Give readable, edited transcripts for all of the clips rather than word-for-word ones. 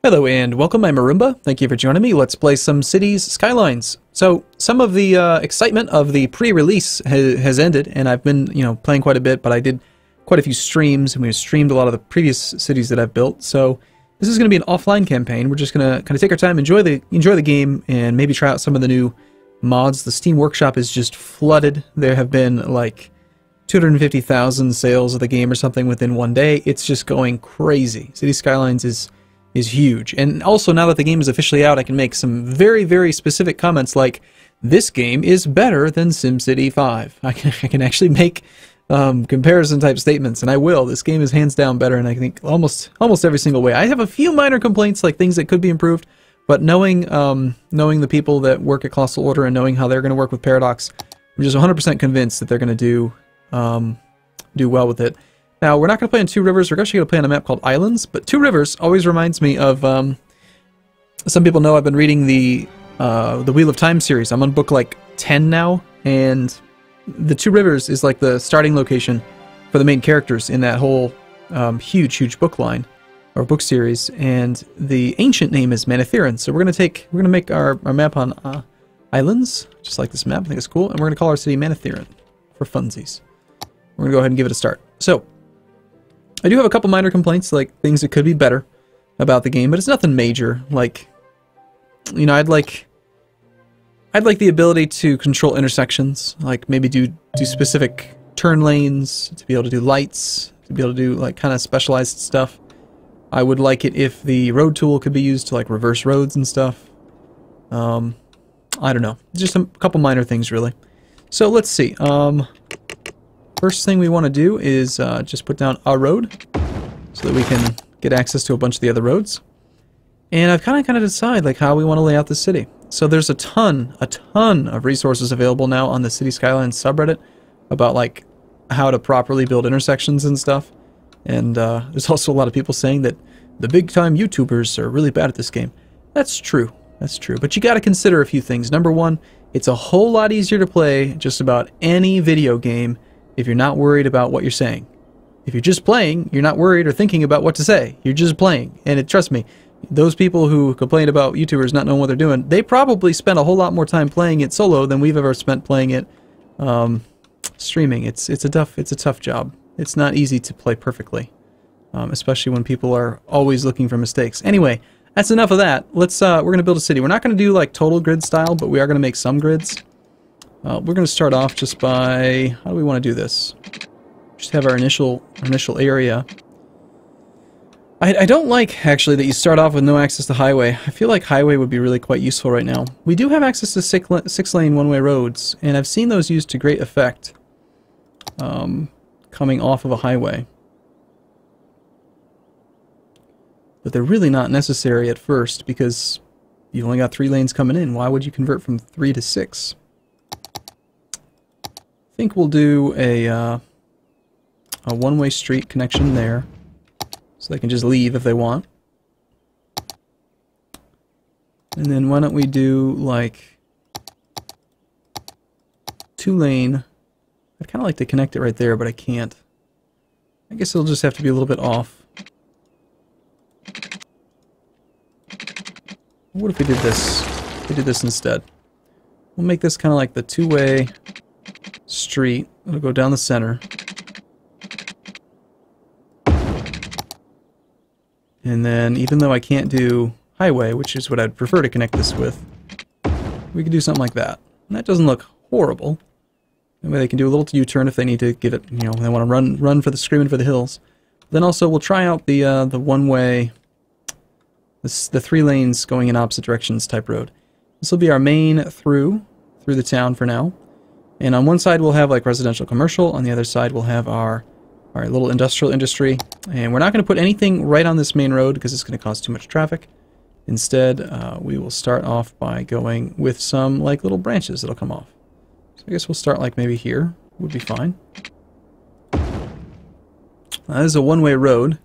Hello and welcome, I'm Arumba. Thank you for joining me. Let's play some Cities Skylines. So, some of the excitement of the pre-release has ended, and I've been, playing quite a bit, but I did quite a few streams, and we streamed a lot of the previous cities that I've built. So, this is going to be an offline campaign. We're just going to kind of take our time, enjoy the game, and maybe try out some of the new mods. The Steam Workshop is just flooded. There have been, like, 250,000 sales of the game or something within one day. It's just going crazy. Cities Skylines is huge. And also, now that the game is officially out, I can make some very, very specific comments like, this game is better than SimCity 5. I can actually make comparison type statements, and I will. This game is hands down better, and I think almost every single way. I have a few minor complaints, like things that could be improved, but knowing the people that work at Colossal Order and knowing how they're going to work with Paradox, I'm just 100% convinced that they're going to do well with it. Now, we're not going to play on Two Rivers. We're actually going to play on a map called Islands, but Two Rivers always reminds me of, some people know I've been reading the Wheel of Time series. I'm on book, like, 10 now, and the Two Rivers is, like, the starting location for the main characters in that whole huge book line, or book series, and the ancient name is Manetheren. So we're going to make our map on Islands, just like this map. I think it's cool, and we're going to call our city Manetheren for funsies. We're going to go ahead and give it a start. So, I do have a couple minor complaints, like things that could be better about the game, but it's nothing major. Like, I'd like the ability to control intersections, like maybe do specific turn lanes, to be able to do lights, to be able to do like kind of specialized stuff. I would like it if the road tool could be used to like reverse roads and stuff. I don't know, just a couple minor things really. So let's see. First thing we want to do is just put down a road so that we can get access to a bunch of the other roads. And I've kind of decided like how we want to lay out the city. So there's a ton of resources available now on the City Skylines subreddit about like how to properly build intersections and stuff. And there's also a lot of people saying that the big time YouTubers are really bad at this game. That's true. That's true. But you got to consider a few things. Number one, it's a whole lot easier to play just about any video game if you're not worried about what you're saying. If you're just playing, you're not worried or thinking about what to say. You're just playing. And trust me, those people who complain about YouTubers not knowing what they're doing, they probably spend a whole lot more time playing it solo than we've ever spent playing it streaming. It's a tough job. It's not easy to play perfectly, especially when people are always looking for mistakes. Anyway, that's enough of that. Let's we're going to build a city. We're not going to do like total grid style, but we are going to make some grids. We're going to start off just by, how do we want to do this? Just have our initial area. I don't like, actually, that you start off with no access to highway. I feel like highway would be really quite useful right now. We do have access to six-lane one-way roads, and I've seen those used to great effect coming off of a highway. But they're really not necessary at first because you've only got 3 lanes coming in. Why would you convert from 3 to 6? I think we'll do a one-way street connection there, so they can just leave if they want. And then why don't we do like 2-lane? I'd kind of like to connect it right there, but I can't. I guess it'll just have to be a little bit off. What if we did this? We did this instead. We'll make this kind of like the 2-way street. It'll go down the center. And then, even though I can't do highway, which is what I'd prefer to connect this with, we could do something like that. And that doesn't look horrible. That way they can do a little U-turn if they need to get it, they want to run for the screaming for the hills. Then also, we'll try out the one-way, the 3 lanes going in opposite directions type road. This will be our main through the town for now. And on one side we'll have like residential commercial, on the other side we'll have our little industrial industry. And we're not going to put anything right on this main road because it's going to cause too much traffic. Instead, we will start off by going with some like little branches that'll come off. So I guess we'll start like maybe here, would be fine. This is a one-way road.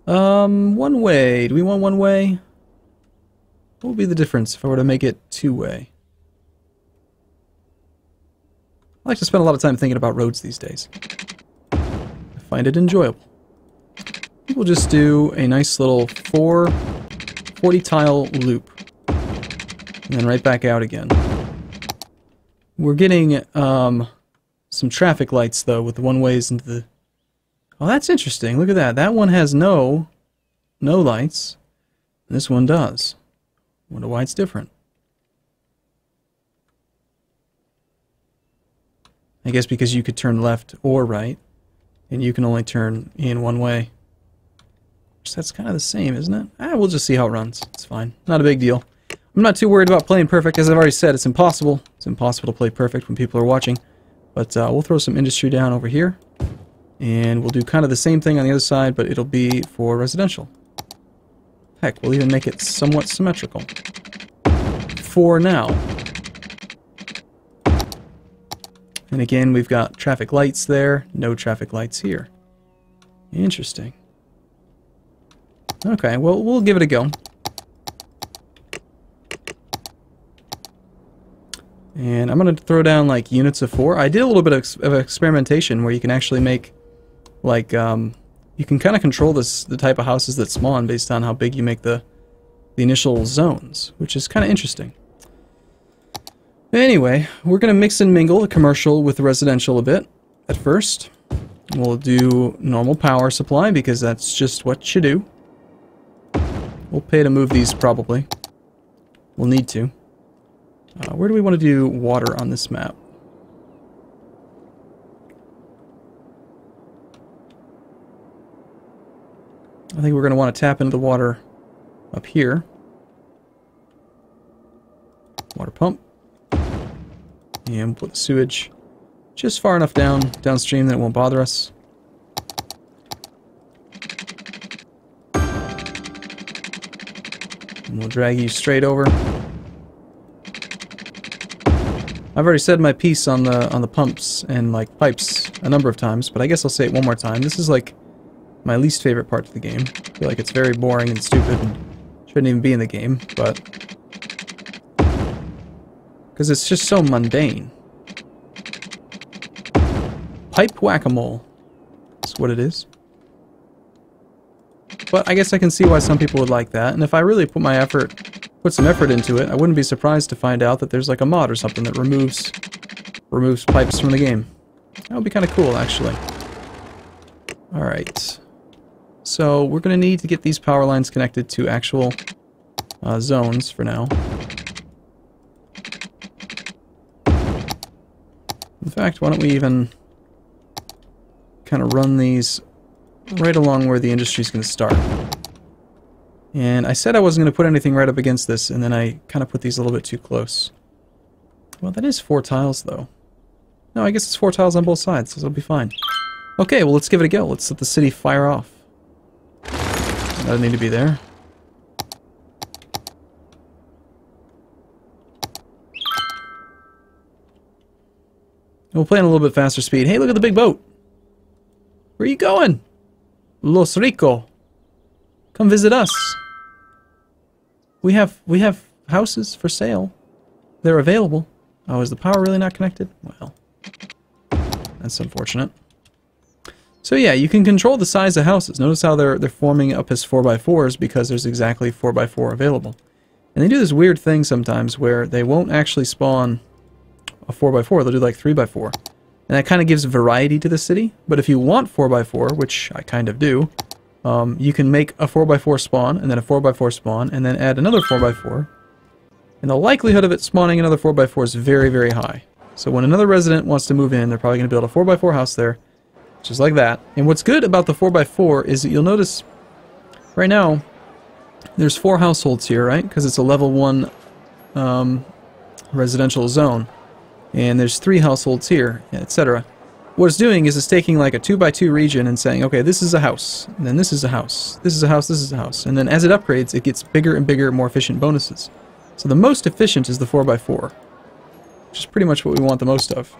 One way, do we want one way? What would be the difference if I were to make it 2-way? I like to spend a lot of time thinking about roads these days. I find it enjoyable. We'll just do a nice little 4 40 tile loop. And then right back out again. We're getting some traffic lights though with the one-ways into the... Oh, that's interesting. Look at that. That one has no lights. This one does. Wonder why it's different. I guess because you could turn left or right, and you can only turn in one way. So that's kind of the same, isn't it? We'll just see how it runs. It's fine. Not a big deal. I'm not too worried about playing perfect. As I've already said, it's impossible. It's impossible to play perfect when people are watching. But we'll throw some industry down over here. And we'll do kind of the same thing on the other side, but it'll be for residential. Heck, we'll even make it somewhat symmetrical. For now. And again, we've got traffic lights there, no traffic lights here. Interesting. Okay, well, we'll give it a go. And I'm going to throw down, like, units of 4. I did a little bit of experimentation where you can actually make, like, you can kind of control the type of houses that spawn based on how big you make the initial zones, which is kind of interesting. Anyway, we're going to mix and mingle the commercial with the residential a bit at first. We'll do normal power supply because that's just what you do. We'll pay to move these probably. We'll need to. Where do we want to do water on this map? I think we're going to want to tap into the water up here. Water pump. And put the sewage just far enough downstream that it won't bother us. And we'll drag you straight over. I've already said my piece on the pumps and like pipes a number of times, but I guess I'll say it one more time. This is like my least favorite part of the game. I feel like it's very boring and stupid and shouldn't even be in the game, but because it's just so mundane. Pipe whack-a-mole. That's what it is. But I guess I can see why some people would like that, and if I really put some effort into it, I wouldn't be surprised to find out that there's like a mod or something that removes pipes from the game. That would be kind of cool, actually. Alright. So, we're going to need to get these power lines connected to actual zones for now. In fact, why don't we even kind of run these right along where the industry's going to start. And I said I wasn't going to put anything right up against this, and then I kind of put these a little bit too close. Well, that is 4 tiles, though. No, I guess it's 4 tiles on both sides, so it'll be fine. Okay, well, let's give it a go. Let's let the city fire off. Doesn't need to be there. We'll play on a little bit faster speed. Hey, look at the big boat! Where are you going? Los Rico. Come visit us. We have houses for sale. They're available. Oh, is the power really not connected? Well, that's unfortunate. So yeah, you can control the size of houses. Notice how they're forming up as 4x4s because there's exactly 4x4 available. And they do this weird thing sometimes where they won't actually spawn a 4x4. They'll do like 3x4. And that kind of gives variety to the city. But if you want 4x4, which I kind of do, you can make a 4x4 spawn, and then a 4x4 spawn, and then add another 4x4. And the likelihood of it spawning another 4x4 is very, very high. So when another resident wants to move in, they're probably going to build a 4x4 house there, just like that. And what's good about the 4x4 is that you'll notice right now there's 4 households here, right? Because it's a level 1 residential zone. And there's 3 households here, etc. What it's doing is it's taking like a 2x2 region and saying, okay, this is a house, and then this is a house, this is a house, this is a house. And then as it upgrades, it gets bigger and bigger, more efficient bonuses. So the most efficient is the 4x4, which is pretty much what we want the most of.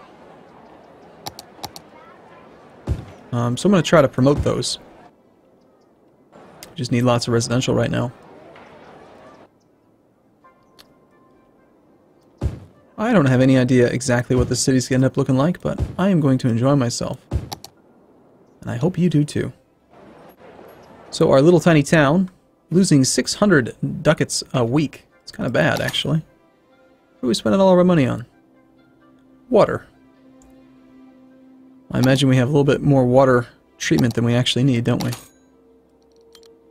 So I'm going to try to promote those. Just need lots of residential right now. I don't have any idea exactly what the city's going to end up looking like, but I am going to enjoy myself. And I hope you do too. So our little tiny town losing 600 ducats a week. It's kind of bad, actually. What are we spending all of our money on? Water. I imagine we have a little bit more water treatment than we actually need, don't we?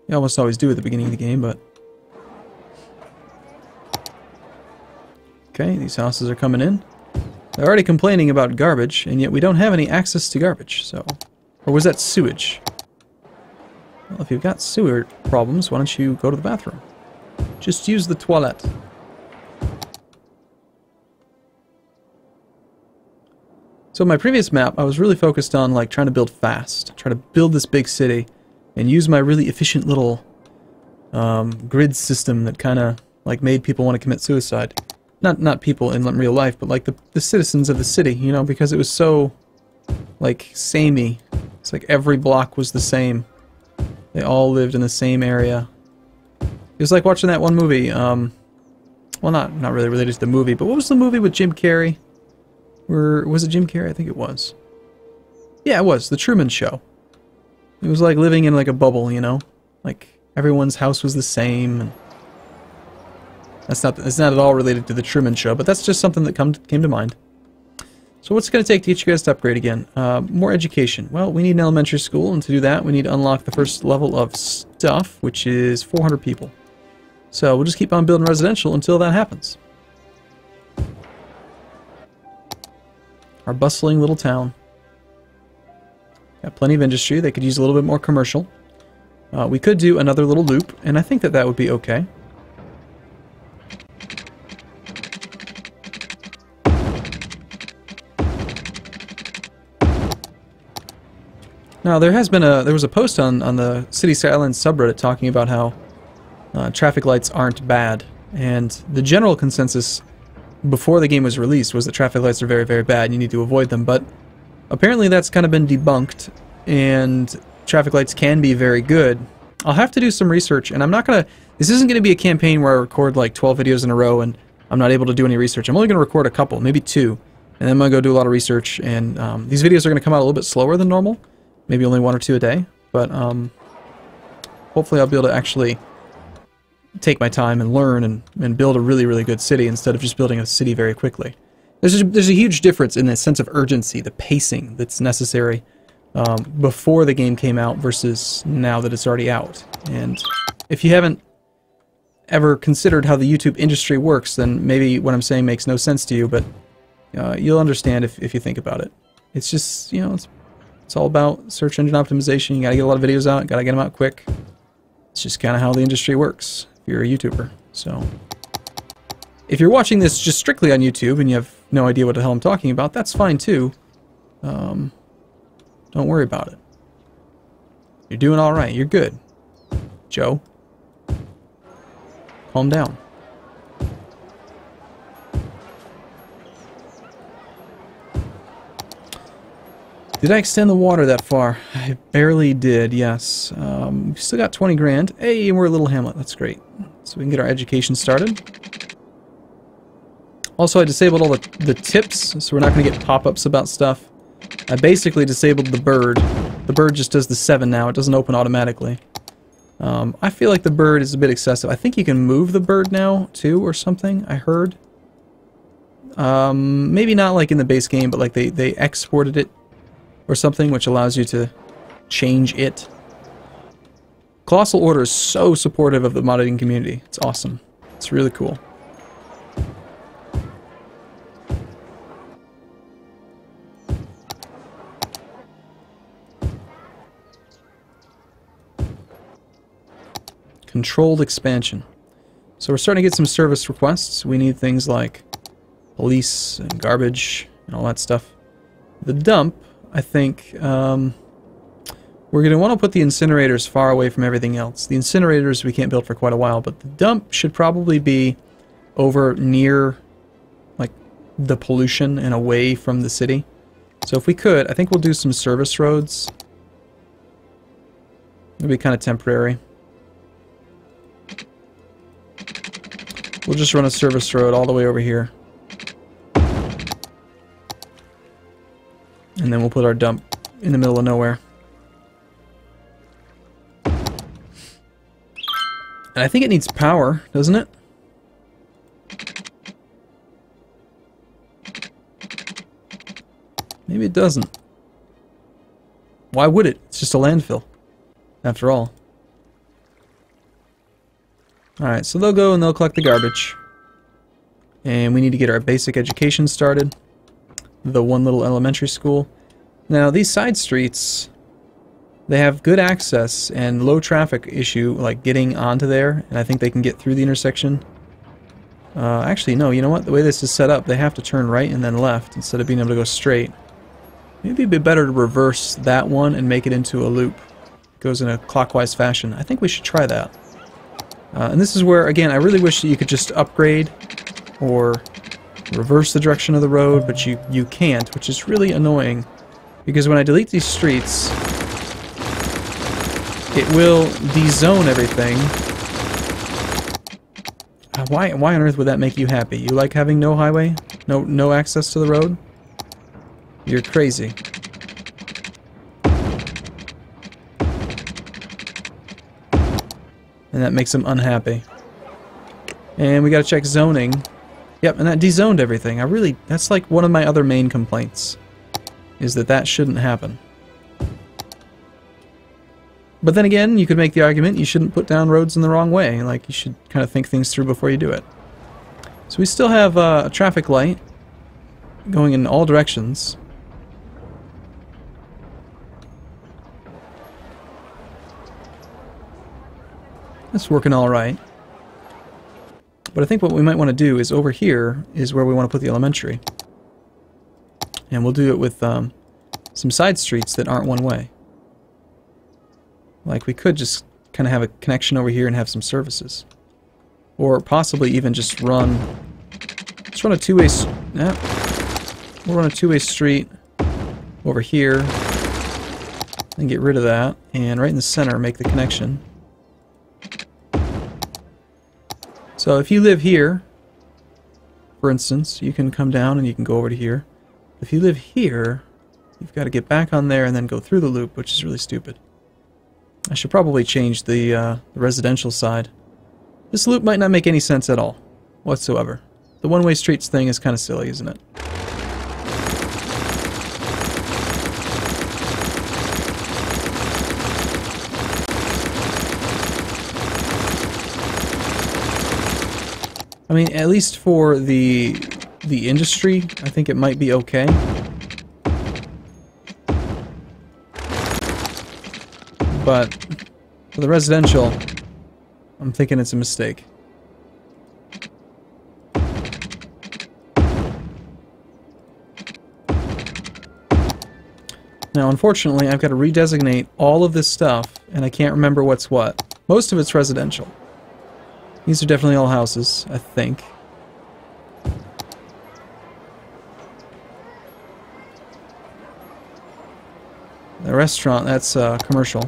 We almost always do at the beginning of the game, but... Okay, these houses are coming in. They're already complaining about garbage, and yet we don't have any access to garbage, so... Or was that sewage? Well, if you've got sewer problems, why don't you go to the bathroom? Just use the toilet. So in my previous map, I was really focused on like trying to build fast, try to build this big city, and use my really efficient little grid system that kind of like made people want to commit suicide. Not people in real life, but like the citizens of the city, you know, because it was so like samey. It's like every block was the same. They all lived in the same area. It was like watching that one movie. Well, not really related to the movie, but what was the movie with Jim Carrey? Was it Jim Carrey? I think it was. Yeah, it was. The Truman Show. It was like living in like a bubble, you know? Like everyone's house was the same. And it's not at all related to the Truman Show, but that's just something that came to mind. So what's it going to take to get you guys to upgrade again? More education. Well, we need an elementary school, and to do that, we need to unlock the first level of stuff, which is 400 people. So we'll just keep on building residential until that happens. Our bustling little town. Got plenty of industry. They could use a little bit more commercial. We could do another little loop, and I think that would be okay. Now there was a post on the City Skylines subreddit talking about how traffic lights aren't bad, and the general consensus before the game was released was that traffic lights are very, very bad and you need to avoid them, but apparently that's kind of been debunked, and traffic lights can be very good. I'll have to do some research, and this isn't gonna be a campaign where I record like 12 videos in a row and I'm not able to do any research. I'm only gonna record a couple, maybe 2, and then I'm gonna go do a lot of research, and these videos are gonna come out a little bit slower than normal, maybe only 1 or 2 a day, but hopefully I'll be able to actually take my time and learn and build a really, really good city instead of just building a city very quickly. There's a huge difference in the sense of urgency, the pacing that's necessary before the game came out versus now that it's already out. And if you haven't ever considered how the YouTube industry works, then maybe what I'm saying makes no sense to you, but you'll understand if you think about it. It's just, you know, it's all about search engine optimization. You gotta get a lot of videos out, gotta get them out quick. It's just kind of how the industry works if you're a YouTuber. So if you're watching this just strictly on YouTube and you have no idea what the hell I'm talking about, that's fine too. Don't worry about it. You're doing alright. You're good. Joe. Calm down. Did I extend the water that far? I barely did, yes. We've still got 20 grand. Hey, and we're a little hamlet. That's great. So we can get our education started. Also, I disabled all the tips, so we're not going to get pop-ups about stuff. I basically disabled the bird. The bird just does the 7 now. It doesn't open automatically. I feel like the bird is a bit excessive. I think you can move the bird now, too, or something, I heard. Maybe not like in the base game, but like they exported it or something, which allows you to change it. Colossal Order is so supportive of the modding community. It's awesome. It's really cool. Controlled expansion. So we're starting to get some service requests. We need things like police and garbage and all that stuff. The dump, I think, we're going to want to put the incinerators far away from everything else. The incinerators we can't build for quite a while, but the dump should probably be over near like the pollution and away from the city. So if we could, I think we'll do some service roads. It'll be kind of temporary. We'll just run a service road all the way over here. And then we'll put our dump in the middle of nowhere. I think it needs power, doesn't it? Maybe it doesn't. Why would it? It's just a landfill, after all. Alright, so they'll go and they'll collect the garbage. And we need to get our basic education started. The one little elementary school. Now, these side streets, they have good access and low traffic issue, like getting onto there, and I think they can get through the intersection. Actually, no, you know what? The way this is set up, they have to turn right and then left instead of being able to go straight. Maybe it'd be better to reverse that one and make it into a loop. It goes in a clockwise fashion. I think we should try that. And this is where, again, I really wish that you could just upgrade or reverse the direction of the road, but you can't, which is really annoying. Because when I delete these streets, it will dezone everything. Why on earth would that make you happy? You like having no highway? No access to the road? You're crazy. And that makes them unhappy. And we gotta check zoning. Yep, and that dezoned everything. That's like one of my other main complaints. Is that shouldn't happen. But then again, you could make the argument you shouldn't put down roads in the wrong way. Like, you should kind of think things through before you do it. So we still have a traffic light going in all directions. That's working all right. But I think what we might want to do is over here is where we want to put the elementary. And we'll do it with some side streets that aren't one way. Like, we could just kind of have a connection over here and have some services. Or possibly even just run a two-way... we'll run a two-way street over here and get rid of that. And right in the center, make the connection. So if you live here, for instance, you can come down and you can go over to here. If you live here, you've got to get back on there and then go through the loop, which is really stupid. I should probably change the residential side. This loop might not make any sense at all, whatsoever. The one-way streets thing is kind of silly, isn't it? I mean, at least for the industry, I think it might be okay. But for the residential, I'm thinking it's a mistake. Now, unfortunately, I've got to redesignate all of this stuff, and I can't remember what's what. Most of it's residential. These are definitely all houses, I think. The restaurant, that's commercial.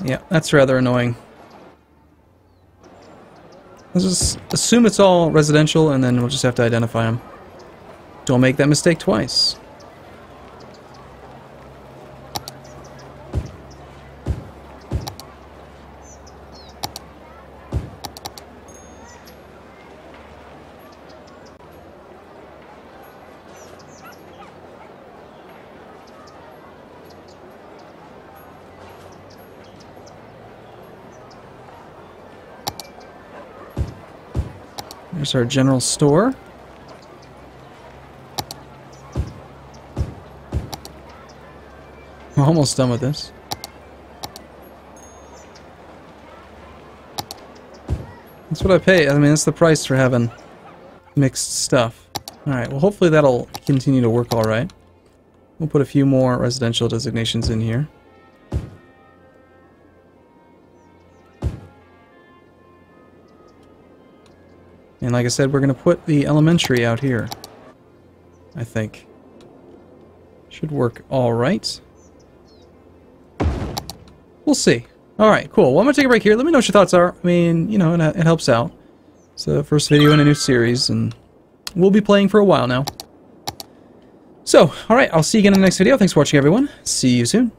Yeah, that's rather annoying. Let's just assume it's all residential, and then we'll just have to identify them. Don't make that mistake twice. There's our general store. We're almost done with this. That's what I pay. I mean, that's the price for having mixed stuff. Alright, well hopefully that'll continue to work alright. We'll put a few more residential designations in here. And like I said, we're going to put the elementary out here, I think. Should work all right. We'll see. Alright, cool. Well, I'm going to take a break here. Let me know what your thoughts are. I mean, you know, it helps out. It's the first video in a new series, and we'll be playing for a while now. So, alright, I'll see you again in the next video. Thanks for watching, everyone. See you soon.